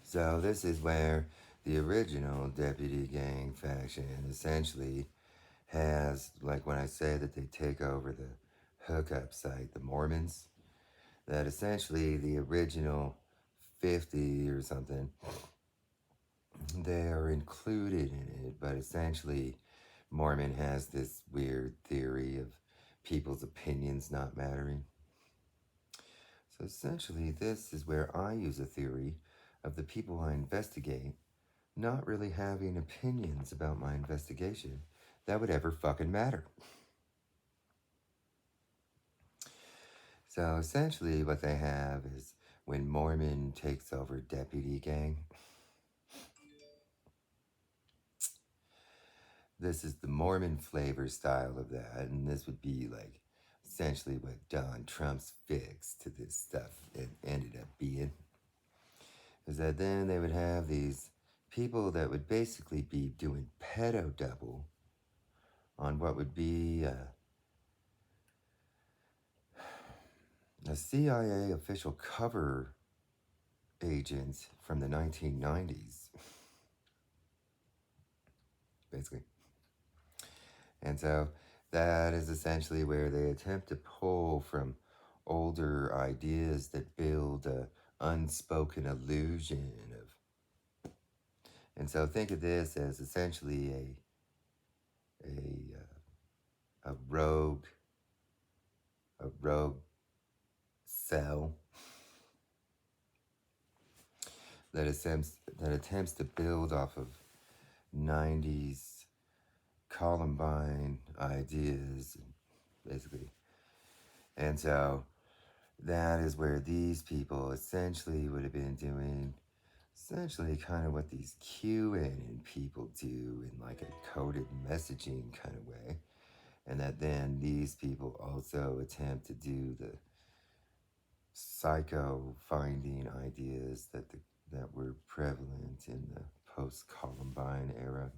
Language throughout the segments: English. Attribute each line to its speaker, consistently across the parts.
Speaker 1: So this is where the original deputy gang faction essentially has, like when I say that they take over the hookup site, the Mormons, that essentially the original 50 or something, they are included in it, but essentially Mormon has this weird theory of people's opinions not mattering. So essentially, this is where I use a theory of the people I investigate not really having opinions about my investigation that would ever fucking matter. So essentially, what they have is when Mormon takes over deputy gang, this is the Mormon flavor style of that, and this would be like essentially what Don Trump's fix to this stuff it ended up being. Is that then they would have these people that would basically be doing pedo double on what would be a CIA official cover agent from the 1990s, basically. And so that is essentially where they attempt to pull from older ideas that build a unspoken illusion of. And so think of this as essentially a rogue cell that attempts to build off of 90s Columbine ideas, basically. And so that is where these people essentially would have been doing essentially kind of what these QAnon people do in like a coded messaging kind of way. And that then these people also attempt to do the psycho finding ideas that were prevalent in the post Columbine era.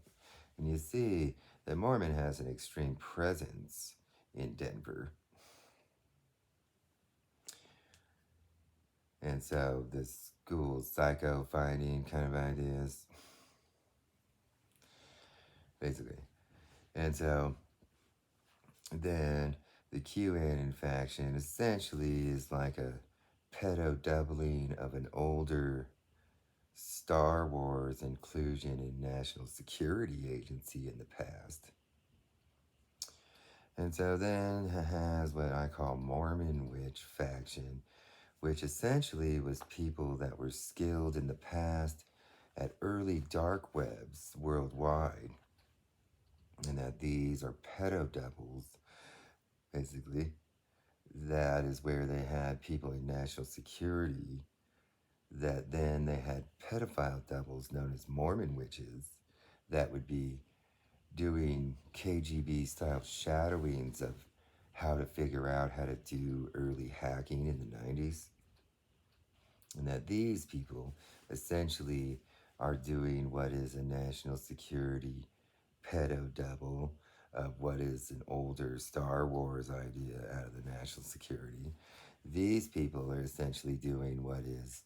Speaker 1: And you see that Mormon has an extreme presence in Denver. And so this school psycho finding kind of ideas, basically. And so then the QAnon faction essentially is like a pedo doubling of an older Star Wars inclusion in National Security Agency in the past. And so then it has what I call Mormon Witch faction, which essentially was people that were skilled in the past at early dark webs worldwide, and that these are pedo doubles, basically. That is where they had people in national security, that then they had pedophile doubles known as Mormon witches that would be doing KGB style shadowings of how to figure out how to do early hacking in the 90s. And that these people essentially are doing what is a national security pedo double of what is an older Star Wars idea out of the national security. These people are essentially doing what is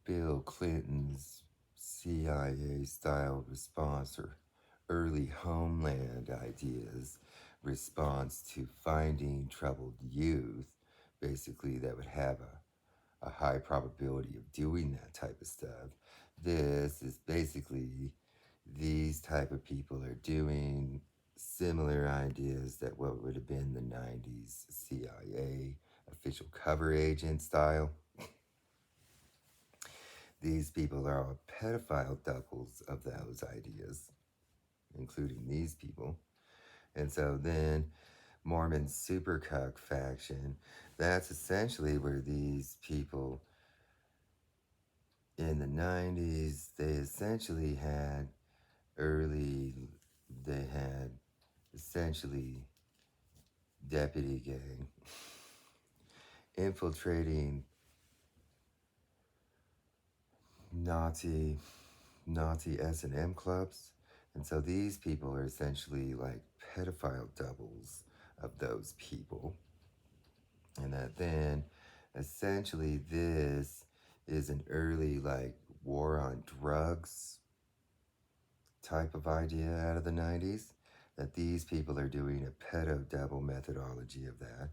Speaker 1: Bill Clinton's CIA style response or early homeland ideas response to finding troubled youth, basically, that would have a high probability of doing that type of stuff. This is basically these type of people are doing similar ideas that what would have been the 90s CIA official cover agent style. These people are all pedophile doubles of those ideas, including these people. And so then Mormon super cuck faction, that's essentially where these people in the 90s, they essentially had early, they had essentially deputy gang infiltrating Nazi S&M clubs. And so these people are essentially like pedophile doubles of those people. And that then essentially this is an early like war on drugs type of idea out of the 90s, that these people are doing a pedo double methodology of that,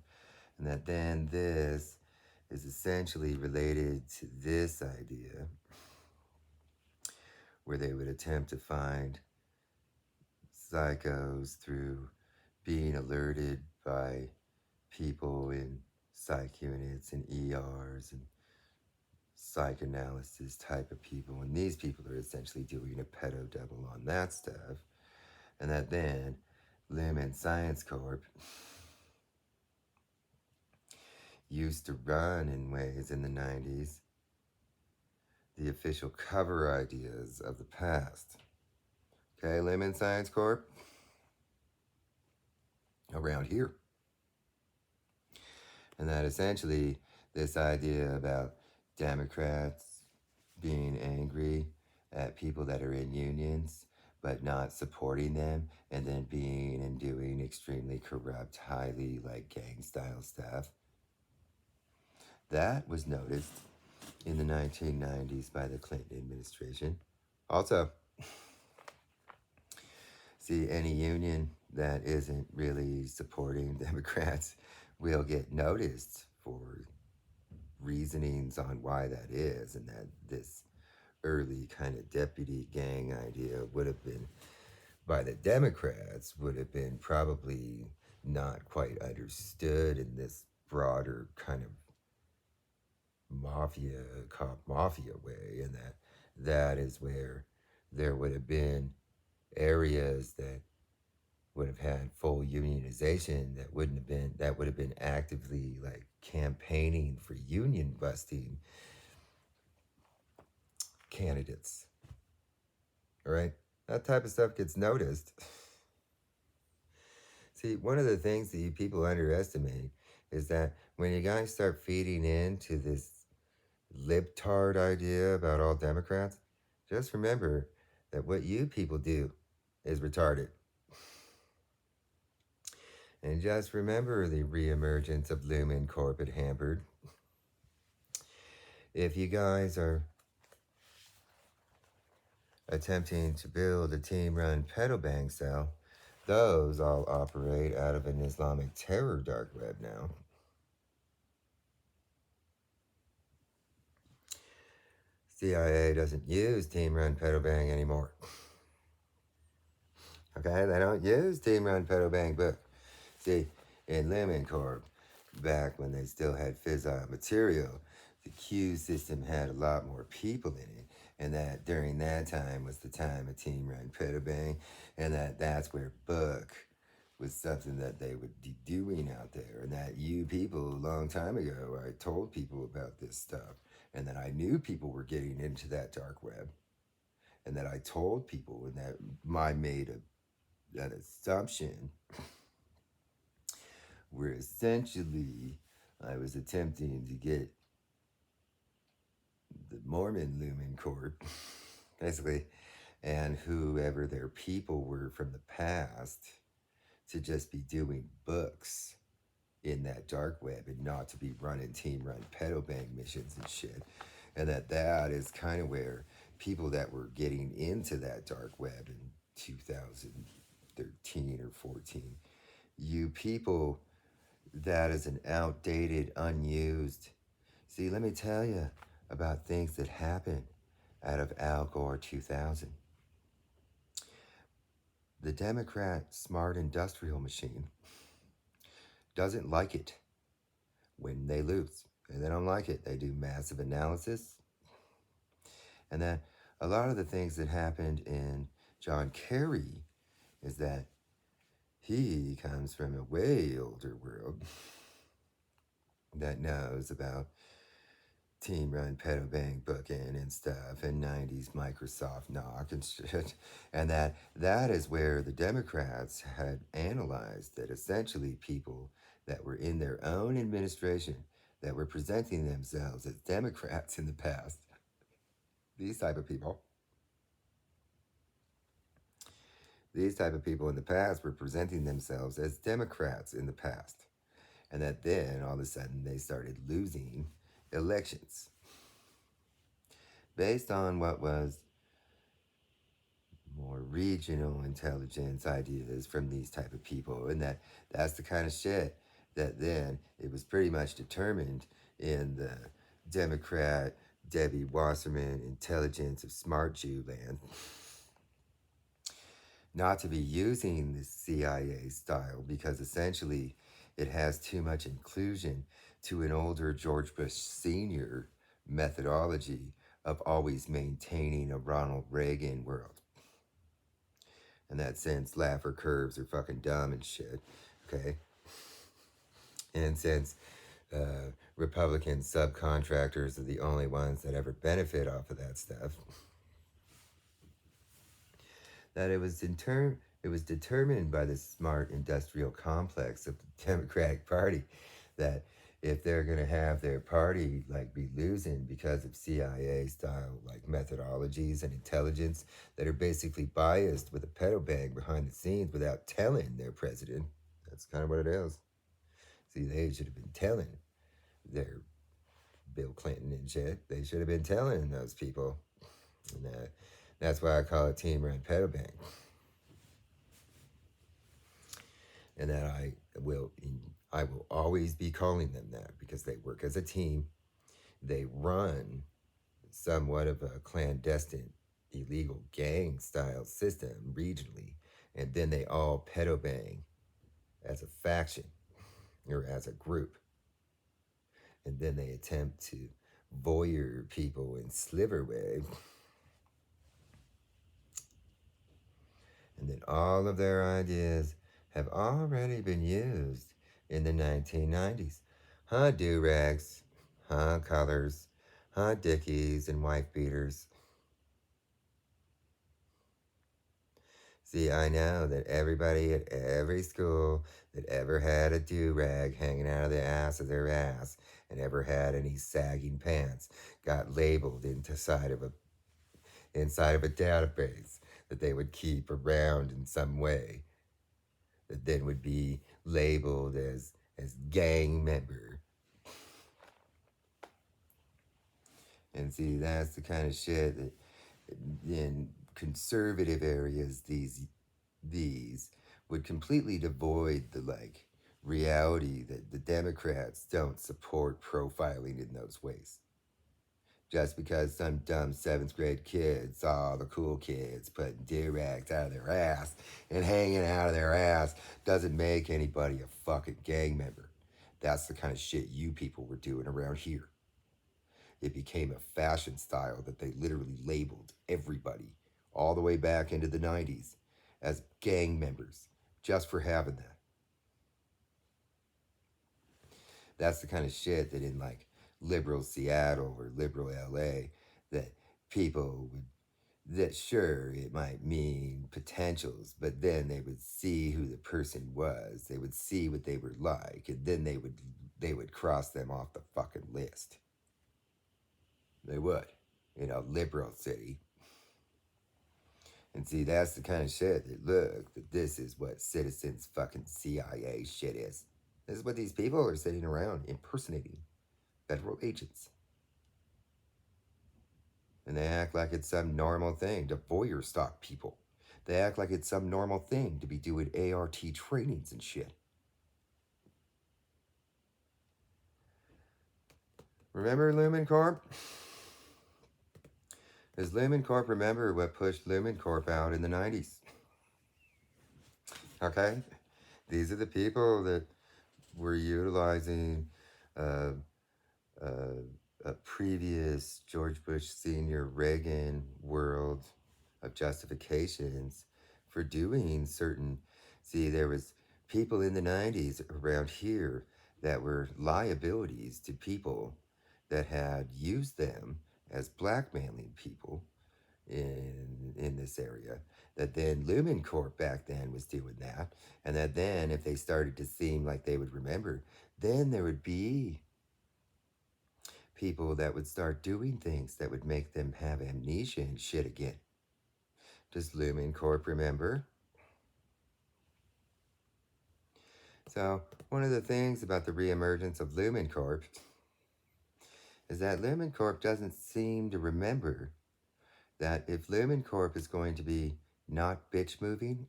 Speaker 1: and that then this is essentially related to this idea where they would attempt to find psychos through being alerted by people in psych units and ERs and psychoanalysis type of people. And these people are essentially doing a pedo double on that stuff. And that then Lemon Science Corp used to run in ways in the 90s the official cover ideas of the past. Okay, Lemon Science Corp around here. And that essentially this idea about Democrats being angry at people that are in unions but not supporting them, and then being and doing extremely corrupt, highly like gang style stuff. That was noticed in the 1990s by the Clinton administration. Also, see, any union that isn't really supporting Democrats will get noticed for reasonings on why that is, and that this early kind of deputy gang idea would have been by the Democrats would have been probably not quite understood in this broader kind of mafia cop mafia way, and that is where there would have been areas that would have had full unionization that would have been actively like campaigning for union busting candidates. All right, that type of stuff gets noticed. See, one of the things that you people underestimate is that when you guys start feeding into this libtard idea about all Democrats, just remember that what you people do is retarded. And just remember the reemergence of Lumen Corp at Hampered. If you guys are attempting to build a team-run pedal bang cell, those all operate out of an Islamic terror dark web now. CIA doesn't use Team Run Pedal Bang anymore. Okay, they don't use Team Run Pedal Bang, but see, in Lemon Corp, back when they still had fissile material, the Q system had a lot more people in it, and that during that time was the time of Team Run Pedal Bang, and that's where Book was something that they would be doing out there, and that you people a long time ago, I told people about this stuff, and that I knew people were getting into that dark web, and that I told people, and that I made an assumption where essentially I was attempting to get the Mormon Lumen Corp, basically, and whoever their people were from the past to just be doing books in that dark web and not to be running team run pedal bang missions and shit. And that is kind of where people that were getting into that dark web in 2013 or 14, you people, that is an outdated, unused. See, let me tell you about things that happened out of Al Gore 2000. The Democrat smart industrial machine doesn't like it when they lose. And they don't like it. They do massive analysis. And that a lot of the things that happened in John Kerry is that he comes from a way older world that knows about Team Run Pedal Bang booking and stuff, and 90s Microsoft knock and shit. And that is where the Democrats had analyzed that essentially people that were in their own administration that were presenting themselves as Democrats in the past, these type of people in the past were presenting themselves as Democrats in the past. And that then all of a sudden they started losing elections. based on what was more regional intelligence ideas from these type of people, and that's the kind of shit that then it was pretty much determined in the Democrat Debbie Wasserman intelligence of smart Jew land not to be using the CIA style because essentially it has too much inclusion to an older George Bush Sr. methodology of always maintaining a Ronald Reagan world. In that sense, Laffer curves are fucking dumb and shit. Okay? And since Republican subcontractors are the only ones that ever benefit off of that stuff, that it was determined by the smart industrial complex of the Democratic Party that if they're gonna have their party like be losing because of CIA style like methodologies and intelligence that are basically biased with a pedo bag behind the scenes without telling their president. That's kind of what it is. See, they should have been telling their Bill Clinton and shit. They should have been telling those people. And that's why I call it Team Red Pedo Bang. And that I will always be calling them that because they work as a team. They run somewhat of a clandestine illegal gang style system regionally, and then they all pedo bang as a faction or as a group, and then they attempt to voyeur people in Sliverway, and then all of their ideas have already been used in the 1990s. Huh, do-rags, huh, colors, huh, dickies and wife beaters. See, I know that everybody at every school that ever had a do-rag hanging out of the ass of their ass and ever had any sagging pants got labeled inside of a database that they would keep around in some way that then would be labeled as gang member. And see, that's the kind of shit that in conservative areas these would completely devoid the like reality that the Democrats don't support profiling in those ways. Just because some dumb seventh grade kid saw the cool kids putting do-rags out of their ass and hanging out of their ass doesn't make anybody a fucking gang member. That's the kind of shit you people were doing around here. It became a fashion style that they literally labeled everybody all the way back into the 90s as gang members just for having that. That's the kind of shit that in like liberal Seattle or liberal LA that people would that sure it might mean potentials, but then they would see who the person was, they would see what they were like, and then they would cross them off the fucking list. They would in a liberal city. And see, that's the kind of shit that look, that this is what citizens fucking CIA shit is. This is what these people are sitting around impersonating federal agents. And they act like it's some normal thing to voyeur stalk people. They act like it's some normal thing to be doing ART trainings and shit. Remember Lumen Corp? Does Lumen Corp remember what pushed Lumen Corp out in the 90s? Okay? These are the people that were utilizing uh, uh, a previous George Bush Sr. Reagan world of justifications for doing certain. See, there was people in the 90s around here that were liabilities to people that had used them as blackmailing people in this area. That then Lumen Corp back then was doing that, and that then if they started to seem like they would remember, then there would be people that would start doing things that would make them have amnesia and shit again. Does Lumen Corp remember? So, one of the things about the reemergence of Lumen Corp is that Lumen Corp doesn't seem to remember that if Lumen Corp is going to be not bitch moving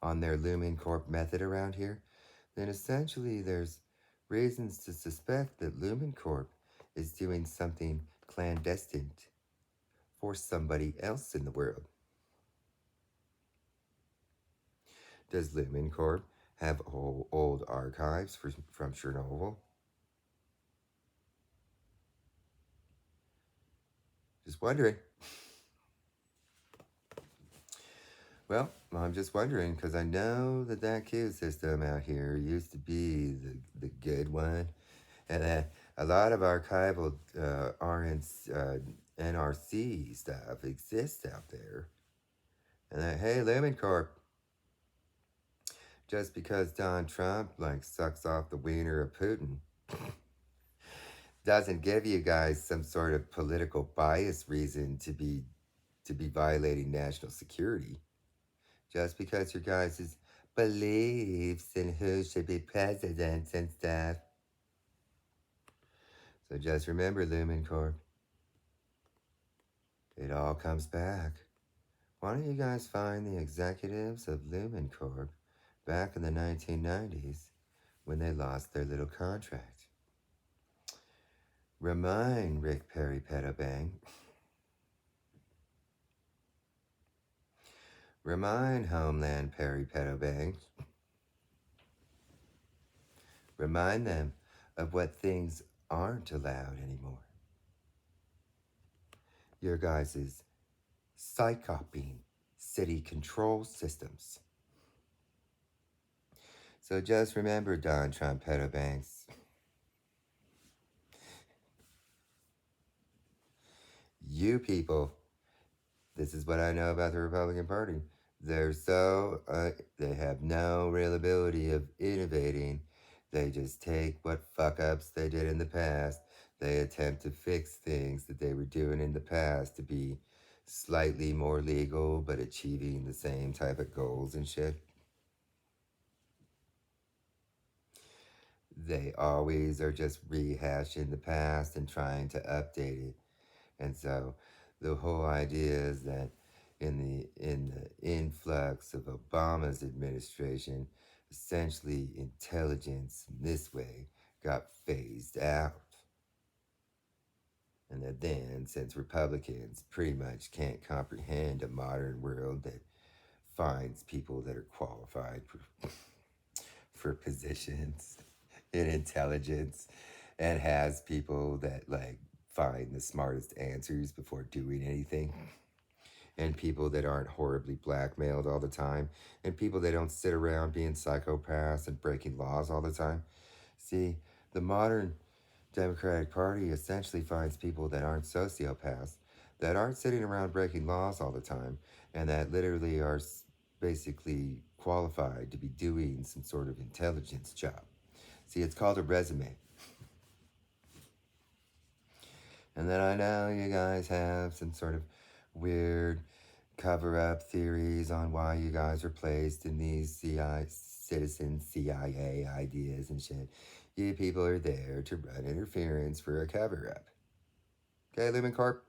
Speaker 1: on their Lumen Corp method around here, then essentially there's reasons to suspect that Lumen Corp is doing something clandestine for somebody else in the world. Does Lumen Corp have old archives from Chernobyl? Just wondering. Well, I'm just wondering because I know that that Q system out here used to be the good one, and that a lot of archival NRC stuff exists out there. And that, hey, Lumen Corp, just because Donald Trump like sucks off the wiener of Putin doesn't give you guys some sort of political bias reason to be violating national security. Just because your guys' beliefs in who should be president and stuff. So just remember, Lumen Corp, it all comes back. Why don't you guys find the executives of Lumen Corp back in the 1990s when they lost their little contract? Remind Rick Perry Pedobang. Remind Homeland Perry Pedobang. Remind them of what things aren't allowed anymore. Your guys' psychoping city control systems. So just remember, Don Trump Pedobanks, you people, this is what I know about the Republican Party. They have no real ability of innovating. They just take what fuck ups they did in the past. They attempt to fix things that they were doing in the past to be slightly more legal, but achieving the same type of goals and shit. They always are just rehashing the past and trying to update it. And so the whole idea is that in the influx of Obama's administration, essentially intelligence in this way got phased out. And that then, since Republicans pretty much can't comprehend a modern world that finds people that are qualified for positions in intelligence and has people that like find the smartest answers before doing anything, and people that aren't horribly blackmailed all the time, and people that don't sit around being psychopaths and breaking laws all the time. See, the modern Democratic Party essentially finds people that aren't sociopaths, that aren't sitting around breaking laws all the time, and that literally are basically qualified to be doing some sort of intelligence job. See, it's called a resume. And then I know you guys have some sort of weird cover-up theories on why you guys are placed in these citizen CIA ideas and shit. You people are there to run interference for a cover-up. Okay, Lumen Corp?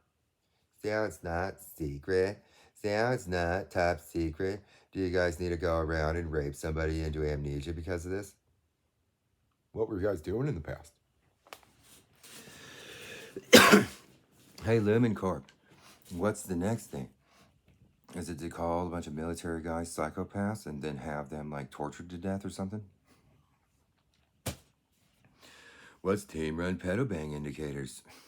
Speaker 1: See how it's not secret? See how it's not top secret? Do you guys need to go around and rape somebody into amnesia because of this? What were you guys doing in the past? Hey, Lumen Corp, what's the next thing? Is it to call a bunch of military guys psychopaths and then have them like tortured to death or something? What's team run pedobang indicators?